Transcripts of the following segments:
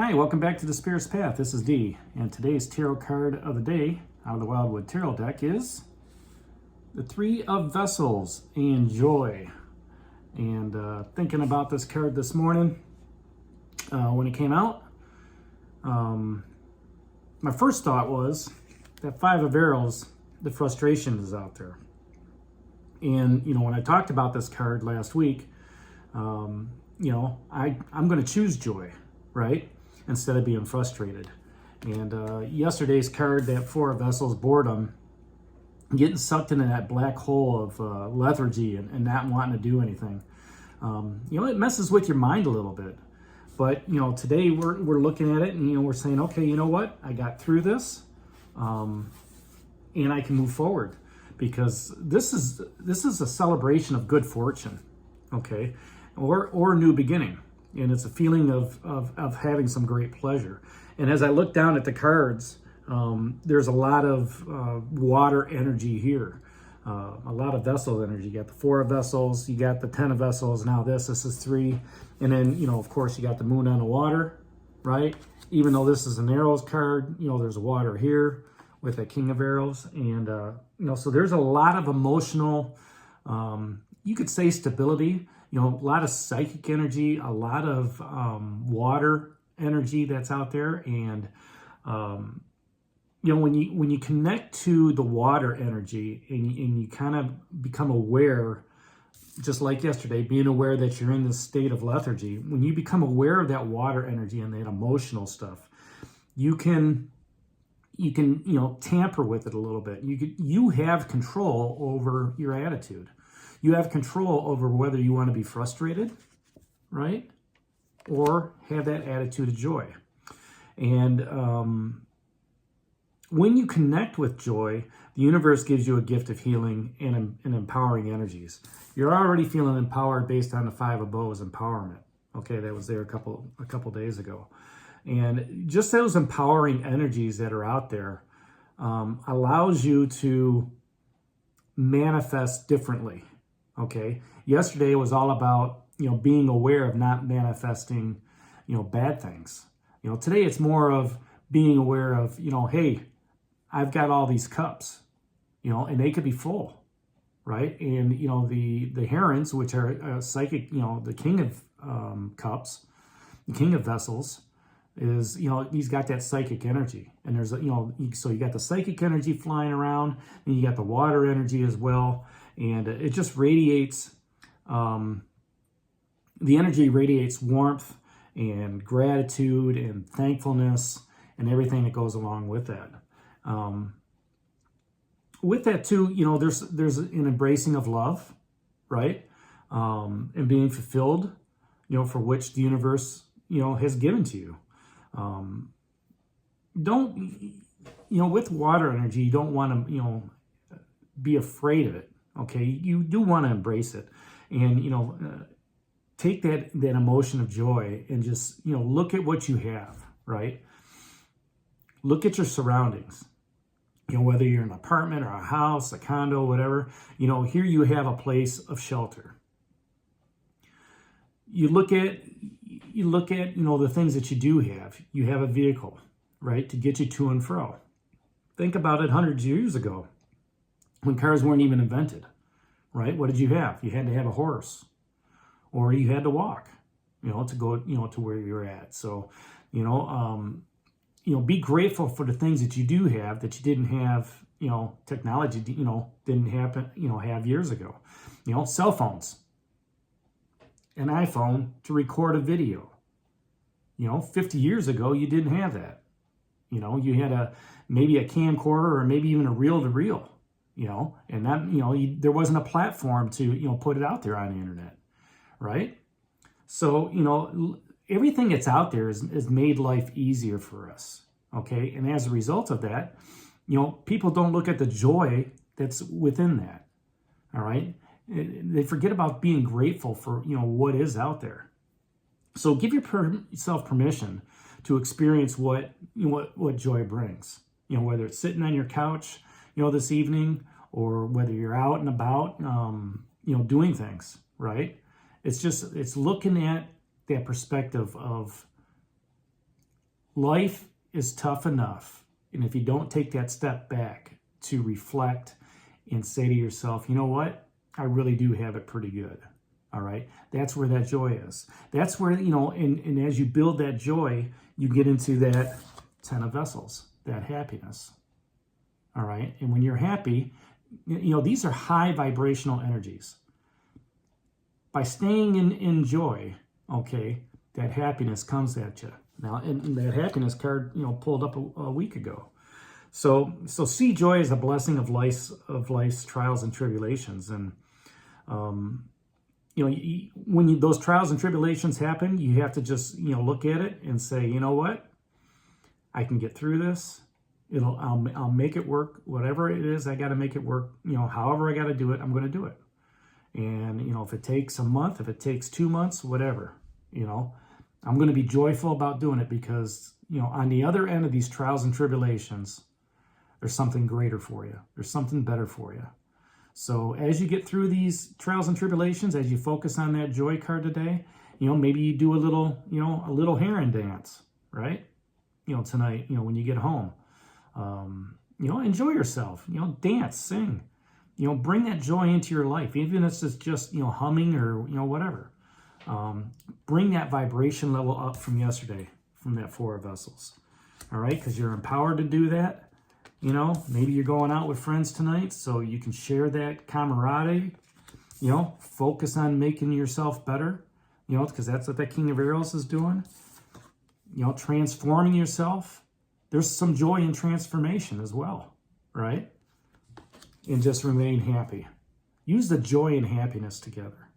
Hi, welcome back to the Spirit's Path. This is Dee, and today's tarot card of the day out of the Wildwood Tarot deck is the Three of Vessels and Joy. And thinking about this card this morning when it came out, my first thought was that Five of Arrows, the frustration is out there. And, when I talked about this card last week, I'm going to choose joy, right? Instead of being frustrated. And yesterday's card, that Four of Vessels, boredom, getting sucked into that black hole of lethargy and not wanting to do anything. It messes with your mind a little bit. But, today we're looking at it and, we're saying, okay, you know what? I got through this and I can move forward because this is a celebration of good fortune, okay? Or a new beginning. And it's a feeling of having some great pleasure. And as I look down at the cards, there's a lot of water energy here, a lot of vessel energy. You got the Four of Vessels, you got the Ten of Vessels, now this is three. And then, of course, you got the Moon on the water, right? Even though this is an Arrows card, there's water here with the King of Arrows. And, so there's a lot of emotional, you could say stability, a lot of psychic energy, a lot of water energy that's out there. And, when you connect to the water energy and you kind of become aware, just like yesterday, being aware that you're in this state of lethargy, when you become aware of that water energy and that emotional stuff, you can tamper with it a little bit. You have control over your attitude. You have control over whether you want to be frustrated, right? Or have that attitude of joy. And when you connect with joy, the universe gives you a gift of healing and empowering energies. You're already feeling empowered based on the Five of Bows empowerment. Okay, that was there a couple days ago. And just those empowering energies that are out there allows you to manifest differently. Okay. Yesterday was all about, being aware of not manifesting, bad things. Today it's more of being aware of, hey, I've got all these cups, and they could be full, right? And, the herons, which are psychic, the King of Cups, the King of Vessels is, he's got that psychic energy. And there's, so you got the psychic energy flying around and you got the water energy as well. And it just radiates, the energy radiates warmth and gratitude and thankfulness and everything that goes along with that. With that too, there's an embracing of love, right? And being fulfilled, for which the universe, has given to you. With water energy, you don't want to, be afraid of it. Okay, you do want to embrace it, and take that emotion of joy and just look at what you have, right? Look at your surroundings. Whether you're in an apartment or a house, a condo, whatever. Here you have a place of shelter. You look at the things that you do have. You have a vehicle, right, to get you to and fro. Think about it hundreds of years ago, when cars weren't even invented, right? What did you have? You had to have a horse, or you had to walk, to go, to where you're at. So, be grateful for the things that you do have that you didn't have, technology, didn't happen, have years ago. Cell phones, an iPhone to record a video. 50 years ago, you didn't have that. You had maybe a camcorder or maybe even a reel-to-reel. And that, there wasn't a platform to, put it out there on the internet, right? So, everything that's out there is made life easier for us, okay? And as a result of that, people don't look at the joy that's within that, all right? They forget about being grateful for, what is out there. So give yourself permission to experience what joy brings, whether it's sitting on your couch, this evening, or whether you're out and about, doing things, right? It's looking at that perspective of life is tough enough. And if you don't take that step back to reflect and say to yourself, you know what? I really do have it pretty good. All right. That's where that joy is. That's where, and as you build that joy, you get into that 10 of vessels, that happiness. All right. And when you're happy, these are high vibrational energies. By staying in joy, okay, that happiness comes at you. Now, and that happiness card, pulled up a week ago. So see joy as a blessing of life's trials and tribulations. And, when those trials and tribulations happen, you have to just, look at it and say, you know what? I can get through this. I'll make it work. Whatever it is, I got to make it work. However I got to do it, I'm going to do it. And, if it takes a month, if it takes 2 months, whatever, I'm going to be joyful about doing it because, on the other end of these trials and tribulations, there's something greater for you. There's something better for you. So as you get through these trials and tribulations, as you focus on that joy card today, maybe you do a little heron dance, right? Tonight, when you get home, enjoy yourself, dance, sing, bring that joy into your life, even if it's just, humming or, whatever. Bring that vibration level up from yesterday, from that 4 of vessels. All right. Cause you're empowered to do that. Maybe you're going out with friends tonight so you can share that camaraderie, focus on making yourself better, because that's what that King of Arrows is doing, transforming yourself. There's some joy in transformation as well, right? And just remain happy. Use the joy and happiness together.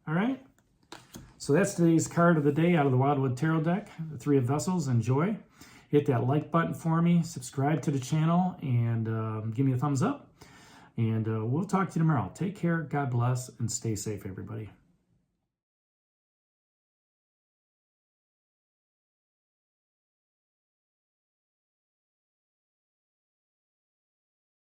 All right? So that's today's card of the day out of the Wildwood Tarot deck, the 3 of Vessels. Enjoy. Hit that like button for me, subscribe to the channel, and give me a thumbs up. And we'll talk to you tomorrow. Take care, God bless, and stay safe, everybody.